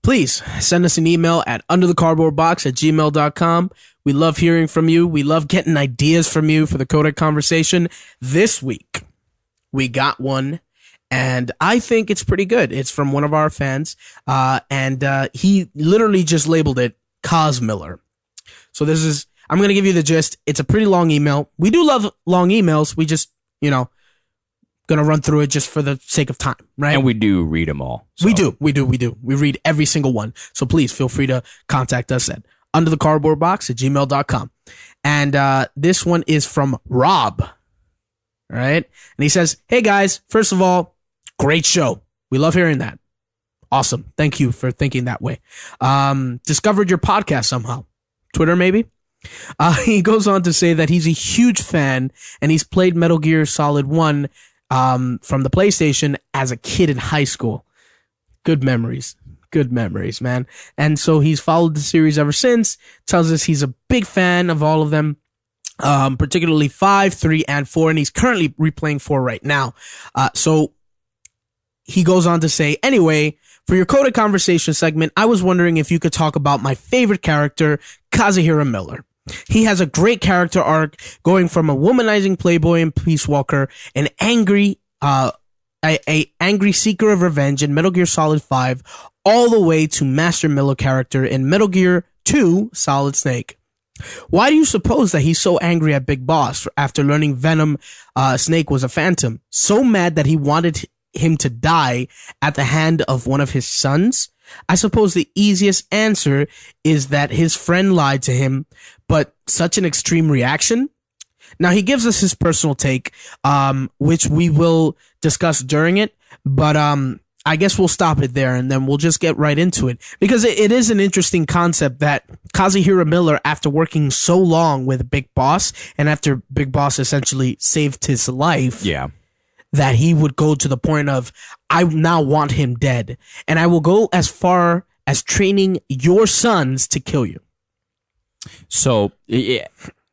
please send us an email at underthecardboardbox@gmail.com. We love hearing from you. We love getting ideas from you for the Kodak conversation. This week, we got one, and I think it's pretty good. It's from one of our fans, and he literally just labeled it Cos Miller. So I'm going to give you the gist. It's a pretty long email. We do love long emails. We just, going to run through it just for the sake of time, right? And we do read them all. So. We do. We read every single one. So please feel free to contact us at underthecardboardbox@gmail.com. And this one is from Rob. All right. And he says, hey guys, first of all, great show. We love hearing that. Awesome. Thank you for thinking that way. Discovered your podcast somehow. Twitter, maybe? He goes on to say that he's a huge fan and he's played Metal Gear Solid 1 from the PlayStation as a kid in high school. Good memories, man. And so he's followed the series ever since, tells us he's a big fan of all of them, particularly 5, 3, and 4, and he's currently replaying 4 right now. So he goes on to say, anyway, for your Kodak conversation segment, I was wondering if you could talk about my favorite character, Kazuhira Miller. He has a great character arc going from a womanizing playboy and peace walker, an angry, angry seeker of revenge in Metal Gear Solid 5, all the way to Master Miller character in Metal Gear 2 Solid Snake. Why do you suppose that he's so angry at Big Boss after learning Venom Snake was a phantom? So mad that he wanted him to die at the hand of one of his sons? I suppose the easiest answer is that his friend lied to him, but such an extreme reaction? Now, he gives us his personal take, which we will discuss during it, but I guess we'll stop it there and then we'll just get right into it, because it is an interesting concept that Kazuhira Miller, after working so long with Big Boss and after Big Boss essentially saved his life, that he would go to the point of, I now want him dead, and I will go as far as training your sons to kill you. So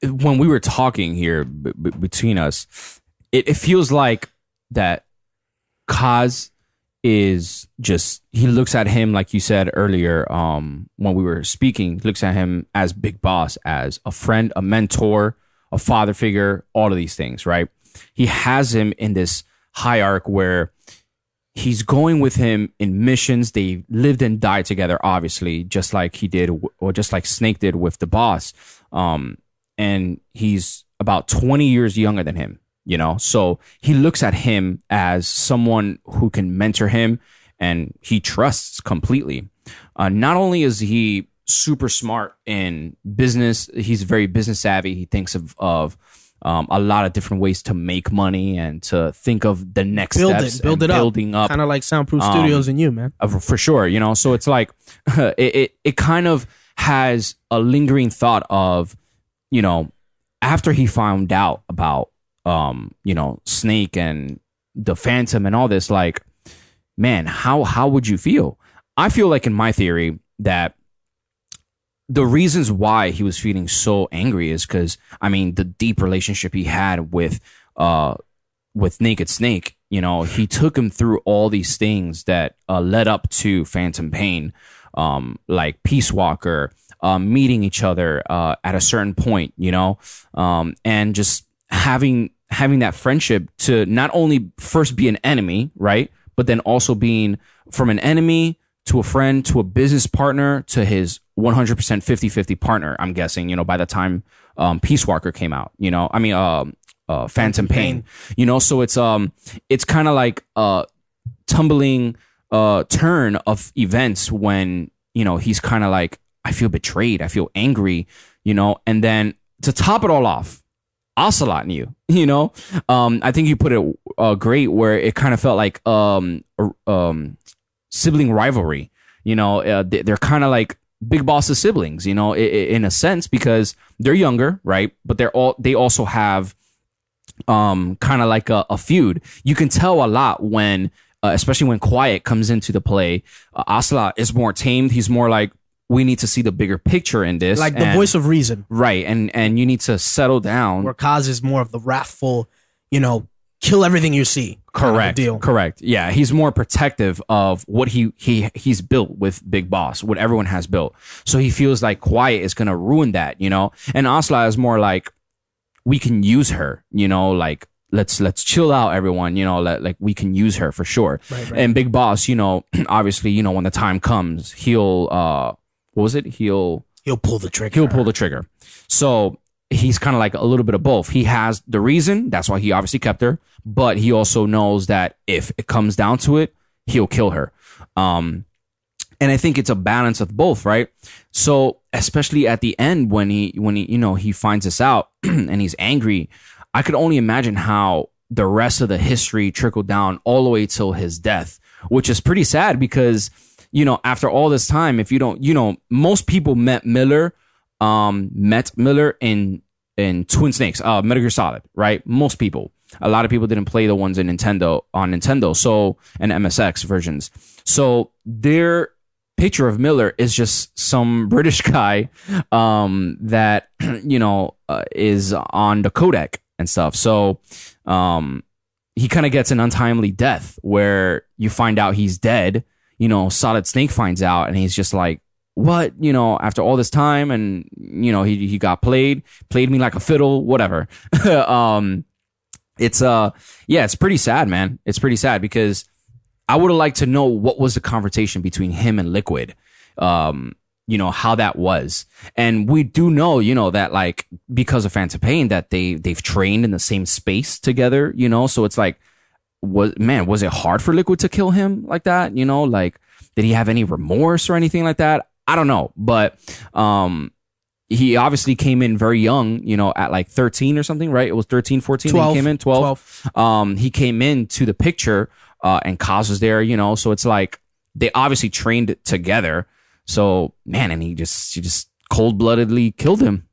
when we were talking here between us, it feels like that Kaz is just, he looks at him, like you said earlier, when we were speaking, looks at him as Big Boss, as a friend, a mentor, a father figure, all of these things, right? He has him in this high arc where he's going with him in missions. They lived and died together, obviously, just like he did, or just like Snake did with the boss. And he's about 20 years younger than him, so he looks at him as someone who can mentor him and he trusts completely. Not only is he super smart in business, he's very business savvy. He thinks of a lot of different ways to make money and to think of the next steps, building up, kind of like Soundproof Studios and you, man, for sure. So it's like it kind of has a lingering thought of, after he found out about Snake and the Phantom and all this, like, man, how would you feel? I feel like, in my theory, that the reasons why he was feeling so angry is because, the deep relationship he had with Naked Snake, he took him through all these things that led up to Phantom Pain, like Peace Walker, meeting each other at a certain point, and just having that friendship to not only first be an enemy, right, but then also being from an enemy to a friend, to a business partner, to his 100% 50-50 partner, I'm guessing, by the time Peace Walker came out, Phantom Pain, so it's kind of like a tumbling turn of events when, he's kind of like, I feel betrayed, I feel angry, and then to top it all off, Ocelot knew, I think you put it great, where it kind of felt like sibling rivalry. They're kind of like Big Boss's siblings, in a sense, because they're younger, right? But they also have kind of like a feud. You can tell a lot when, especially when Quiet comes into the play. Ocelot is more tamed. He's more like, we need to see the bigger picture in this, like the voice of reason, right? And you need to settle down. Where Kaz is more of the wrathful, kill everything you see. kind of a Correct. deal. Correct. Yeah, he's more protective of what he's built with Big Boss, what everyone has built. So he feels like Quiet is gonna ruin that, you know. And Asla is more like, we can use her, you know, like let's chill out, everyone, you know, like we can use her for sure. Right. And Big Boss, you know, obviously, you know, when the time comes, he'll what was it? He'll pull the trigger. He'll pull the trigger. So he's kind of like a little bit of both. He has the reason, that's why he obviously kept her, but he also knows that if it comes down to it, he'll kill her. And I think it's a balance of both, right? So especially at the end when he you know, he finds this out and he's angry, I could only imagine how the rest of the history trickled down all the way till his death, which is pretty sad because, you know, after all this time, if you don't, you know, most people met Miller in Twin Snakes, Metal Gear Solid, right? Most people. A lot of people didn't play the ones in Nintendo, so, and MSX versions. So their picture of Miller is just some British guy that, you know, is on the codec and stuff. So he kind of gets an untimely death where you find out he's dead. You know, Solid Snake finds out and he's just like, what, you know, after all this time, and, you know, he got played me like a fiddle, whatever. It's pretty sad, man. It's pretty sad because I would have liked to know what was the conversation between him and Liquid. You know, how that was. And we do know, you know, that like because of Phantom Pain that they've trained in the same space together, you know, so it's like, was it hard for Liquid to kill him like that? You know, like, did he have any remorse or anything like that? I don't know. But he obviously came in very young, you know, at like 13 or something, right? It was 13, 14. 12. He came in 12. He came into the picture and Kaz was there, you know, so it's like they obviously trained together. So, man, and he just cold-bloodedly killed him.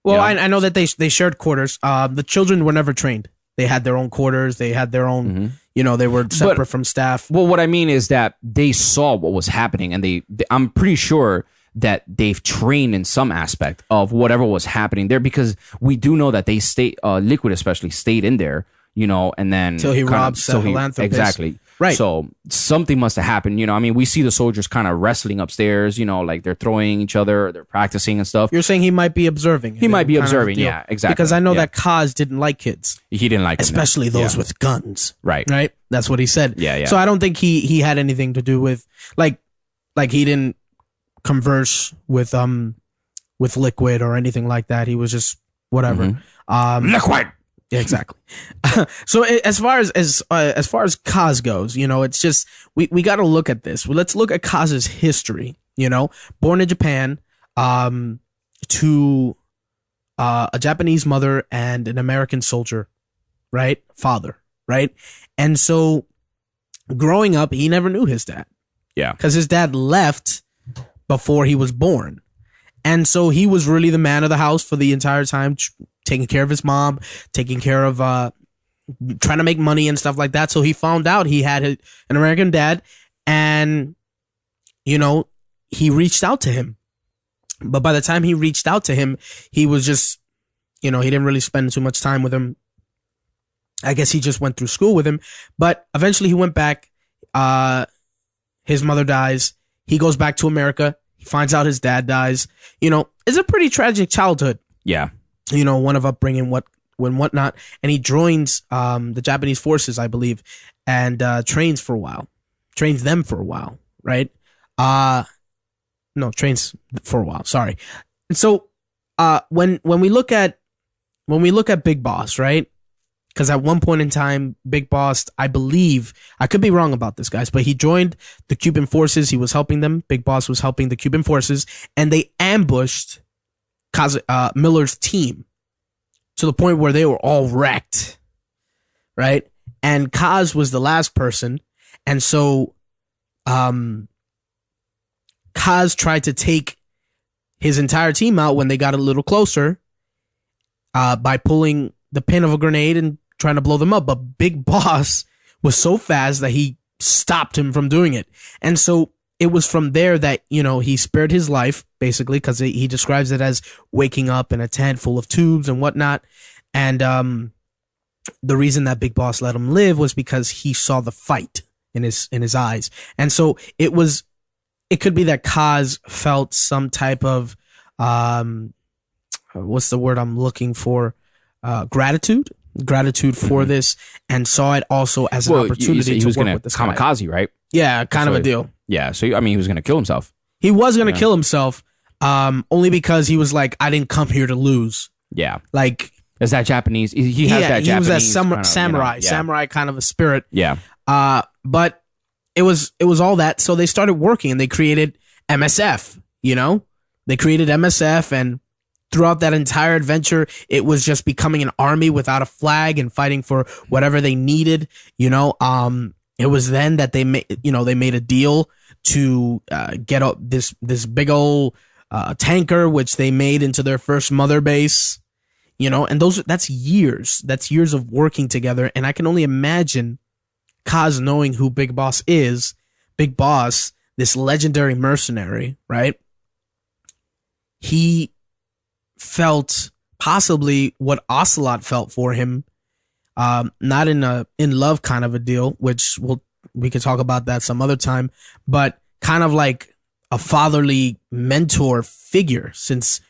Well, you know? I know that they shared quarters. The children were never trained. They had their own quarters. They had their own, you know, they were separate from staff. Well, what I mean is that they saw what was happening, and they I'm pretty sure that they've trained in some aspect of whatever was happening there, because we do know that they stayed, Liquid especially stayed in there, you know, and then Till he robs a philanthropist. Exactly. Right. So something must have happened, you know. I mean, we see the soldiers kind of wrestling upstairs, you know, like they're throwing each other, they're practicing and stuff. You're saying he might be observing. He might be observing, yeah, exactly. Because I know that Kaz didn't like kids. He didn't like them, especially those with guns. Right. Right? That's what he said. Yeah. So I don't think he had anything to do with like he didn't converse with Liquid or anything like that. He was just whatever. Liquid. Yeah, exactly. So as far as Kaz goes, you know, it's just we got to look at this. Well, let's look at Kaz's history. You know, born in Japan, to a Japanese mother and an American soldier, right? Father, right? And so growing up, he never knew his dad. Yeah, because his dad left before he was born, and so he was really the man of the house for the entire time. Taking care of his mom, taking care of, trying to make money and stuff like that. So he found out he had an American dad, and, you know, he reached out to him. But by the time he reached out to him, he was just, you know, he didn't really spend too much time with him. I guess he just went through school with him. But eventually he went back. His mother dies. He goes back to America. He finds out his dad dies. You know, it's a pretty tragic childhood. Yeah. You know, one of upbringing, whatnot, and he joins the Japanese forces, I believe, and trains them for a while, right? Trains for a while. Sorry. And so, when we look at Big Boss, right? Because at one point in time, Big Boss, I believe, I could be wrong about this, guys, but he joined the Cuban forces. He was helping them. Big Boss was helping the Cuban forces, and they ambushed Miller's team to the point where they were all wrecked, right? And Kaz was the last person, and so Kaz tried to take his entire team out when they got a little closer by pulling the pin of a grenade and trying to blow them up, but Big Boss was so fast that he stopped him from doing it. And so it was from there that, you know, he spared his life, basically, because he describes it as waking up in a tent full of tubes and whatnot. And the reason that Big Boss let him live was because he saw the fight in his eyes. And so it could be that Kaz felt some type of what's the word I'm looking for? Gratitude for this, and saw it also as an opportunity to work with this guy. Kamikaze, right? Yeah, kind of a deal. Yeah, so I mean, he was gonna kill himself. He was gonna kill himself, only because he was like, I didn't come here to lose. Yeah, like, is that Japanese? He has that Japanese. He was that kind of, samurai, samurai kind of a spirit. Yeah. But it was all that. So they started working and they created MSF. They created MSF, and throughout that entire adventure, it was just becoming an army without a flag and fighting for whatever they needed. It was then that they made a deal to get up this big old tanker, which they made into their first mother base. And that's years of working together. And I can only imagine Kaz knowing who Big Boss is. Big Boss, this legendary mercenary, right? He felt possibly what Ocelot felt for him, not in love kind of a deal, which we could talk about that some other time, but kind of like a fatherly mentor figure, since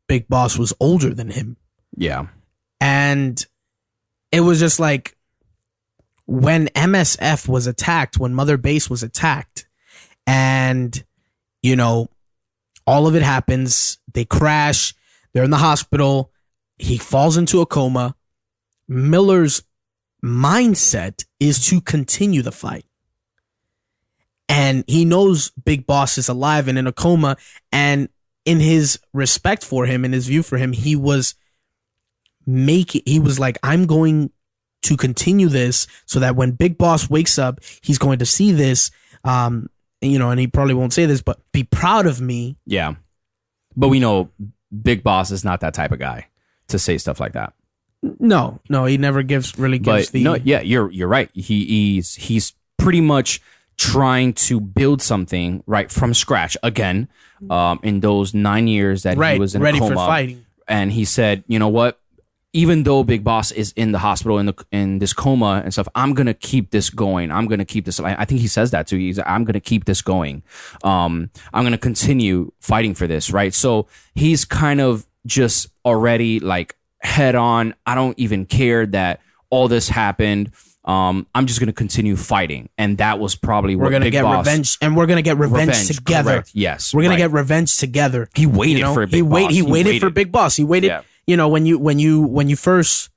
Big Boss was older than him. Yeah. And it was just like, when MSF was attacked, when Mother Base was attacked, and all of it happens, they crash, they're in the hospital, he falls into a coma. Miller's mindset is to continue the fight. And he knows Big Boss is alive and in a coma, and in his respect for him, in his view for him, he was like, I'm going to continue this so that when Big Boss wakes up, he's going to see this, and he probably won't say this, but be proud of me. Yeah. But we know Big Boss is not that type of guy to say stuff like that. No, he never gives you're right. He's pretty much trying to build something right from scratch again, in those 9 years that he was in ready a coma. For fighting. And he said, you know what? Even though Big Boss is in the hospital in this coma and stuff, I'm gonna keep this going. I'm gonna keep this. I think he says that too. I'm gonna keep this going. I'm gonna continue fighting for this, right? So he's kind of just already like head on. I don't even care that all this happened. I'm just gonna continue fighting, and that was probably what we're gonna Big get Boss, revenge, and we're gonna get revenge together. Correct. Yes, we're gonna get revenge together. He waited for Big Boss. He waited for Big Boss. He waited. Yeah. When you first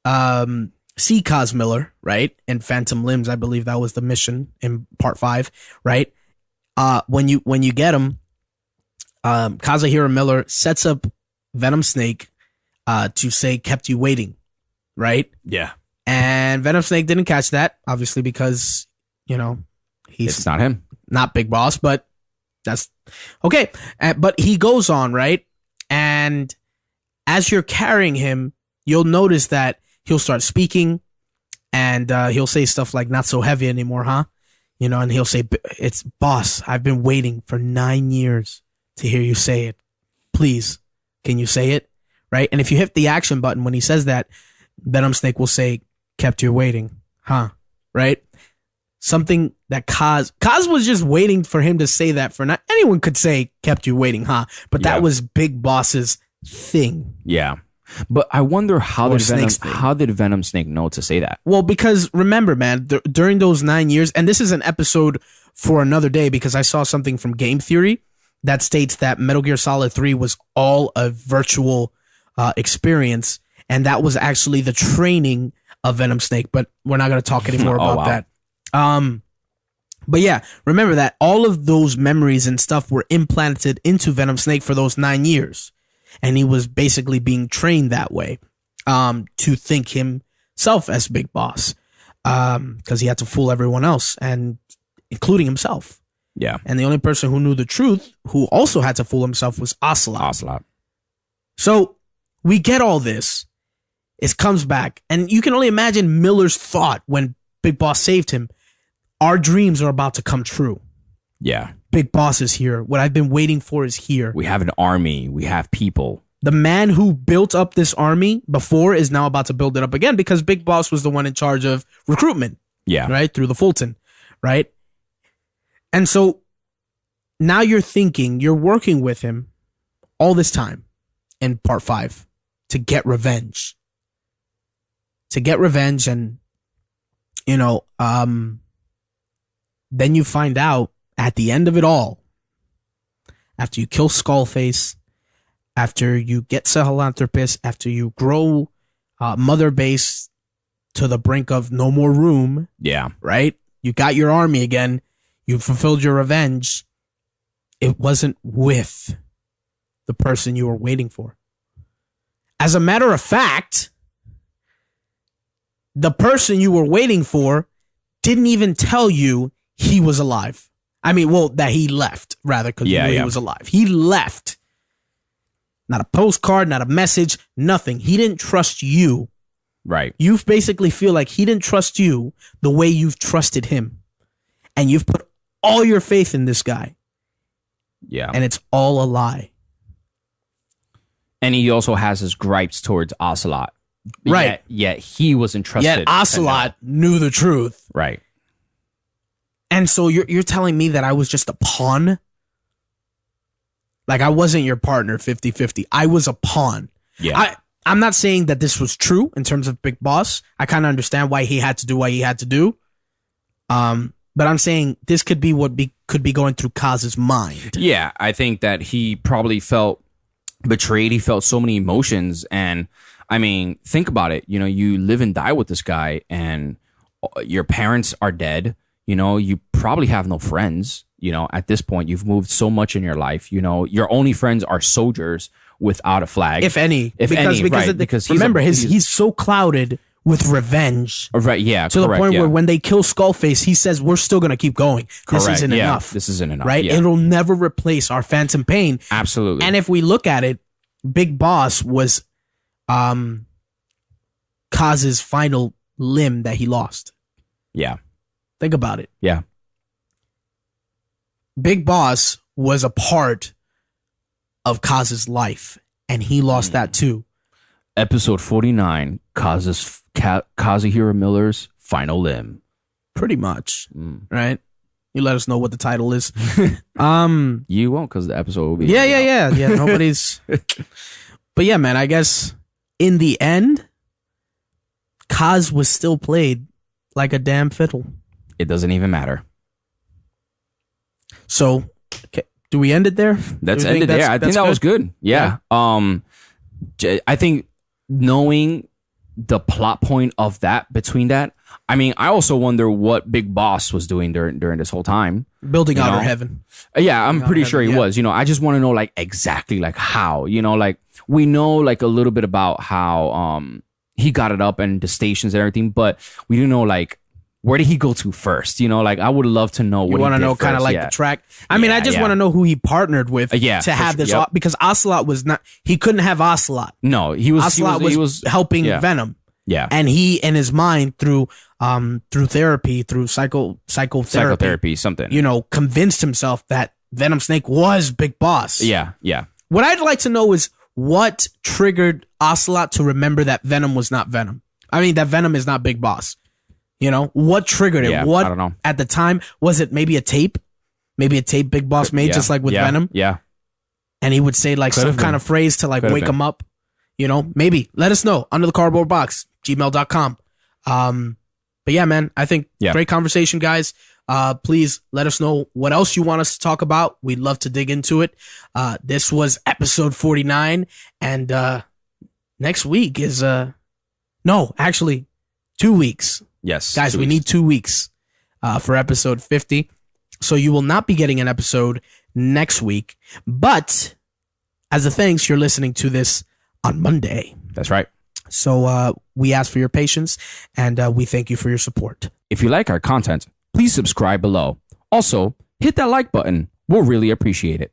see Kaz Miller, right, in Phantom Limbs, I believe that was the mission in Part 5, right? When you get him, Kazuhiro Miller sets up Venom Snake to say kept you waiting, right? Yeah. And Venom Snake didn't catch that, obviously, because it's not him, not Big Boss, but that's okay. But he goes on, right, and as you're carrying him, you'll notice that he'll start speaking, and he'll say stuff like, not so heavy anymore, huh? And he'll say, it's Boss, I've been waiting for 9 years to hear you say it. Please, can you say it? Right? And if you hit the action button when he says that, Venom Snake will say, kept you waiting, huh? Right? Something that Kaz was just waiting for him to say that for not anyone could say, kept you waiting, huh? But that was Big Boss's thing. Yeah. But I wonder how did Venom Snake know to say that? Well, because remember, man, during those 9 years, and this is an episode for another day, because I saw something from Game Theory that states that Metal Gear Solid 3 was all a virtual experience, and that was actually the training of Venom Snake. But we're not going to talk anymore about that. But yeah, remember that all of those memories and stuff were implanted into Venom Snake for those 9 years. And he was basically being trained that way, to think himself as Big Boss, because he had to fool everyone else, and including himself. Yeah. And the only person who knew the truth, who also had to fool himself, was Ocelot. So we get all this. It comes back, and you can only imagine Miller's thought when Big Boss saved him. Our dreams are about to come true. Yeah. Big Boss is here. What I've been waiting for is here. We have an army. We have people. The man who built up this army before is now about to build it up again because Big Boss was the one in charge of recruitment. Yeah. Right? Through the Fulton. Right? And so now you're thinking, you're working with him all this time in part 5 to get revenge. To get revenge and, you know, then you find out at the end of it all, after you kill Skullface, after you get Sahelanthropus, after you grow Mother Base to the brink of no more room. Yeah. Right? You got your army again. You fulfilled your revenge. It wasn't with the person you were waiting for. As a matter of fact, the person you were waiting for didn't even tell you he was alive. I mean, well, that he left, rather, because you knew he was alive. He left. Not a postcard, not a message, nothing. He didn't trust you. Right. You basically feel like he didn't trust you the way you've trusted him. And you've put all your faith in this guy. Yeah. And it's all a lie. And he also has his gripes towards Ocelot. Right. Yet he was entrusted. Yet Ocelot knew the truth. Right. And so you're telling me that I was just a pawn? Like I wasn't your partner 50-50. I was a pawn. Yeah. I'm not saying that this was true in terms of Big Boss. I kind of understand why he had to do what he had to do. But I'm saying this could be what could be going through Kaz's mind. Yeah, I think that he probably felt betrayed. He felt so many emotions. And I mean, think about it. You know, you live and die with this guy and your parents are dead. You know, you probably have no friends. You know, at this point, you've moved so much in your life. You know, your only friends are soldiers without a flag. If any. Because remember, he's so clouded with revenge. Right, yeah. To the point where when they kill Skullface, he says, we're still going to keep going. This isn't enough. This isn't enough. Right? Yeah. It'll never replace our phantom pain. Absolutely. And if we look at it, Big Boss was Kaz's final limb that he lost. Yeah. Think about it. Yeah. Big Boss was a part of Kaz's life, and he lost that too. Episode 49, Kazuhiro Miller's final limb. Pretty much, right? You let us know what the title is. You won't, because the episode will be... Yeah. Nobody's... But yeah, man, I guess in the end, Kaz was still played like a damn fiddle. It doesn't even matter. So, okay, do we end it there? That's ended there. I think that was good. Yeah. I think knowing the plot point of that, between that, I mean, I also wonder what Big Boss was doing during this whole time. Building Outer Heaven. Yeah, I'm pretty sure he was. You know, I just want to know like exactly like how, you know, like we know like a little bit about how he got it up and the stations and everything, but we don't know like where did he go to first? You know, like I would love to know what you want to know, kind of like the track. I mean, I just want to know who he partnered with to have this because Ocelot was not. He couldn't have Ocelot. No, he was helping Venom. Yeah, and he in his mind through therapy, through psychotherapy, something. You know, convinced himself that Venom Snake was Big Boss. Yeah. What I'd like to know is what triggered Ocelot to remember that Venom was not Venom. I mean, that Venom is not Big Boss. You know, what triggered it? Yeah, what I don't know. At the time, was it maybe a tape? Maybe a tape Big Boss made, just like with Venom? Yeah. And he would say like some kind of phrase to like wake him up. You know, maybe. Let us know. Under the Cardboard Box, gmail.com. But yeah, man, I think great conversation, guys. Please let us know what else you want us to talk about. We'd love to dig into it. This was episode 49. And next week is, actually 2 weeks. Yes. Guys, we need 2 weeks for episode 50. So you will not be getting an episode next week. But as a thanks, you're listening to this on Monday. That's right. So we ask for your patience and we thank you for your support. If you like our content, please subscribe below. Also, hit that like button. We'll really appreciate it.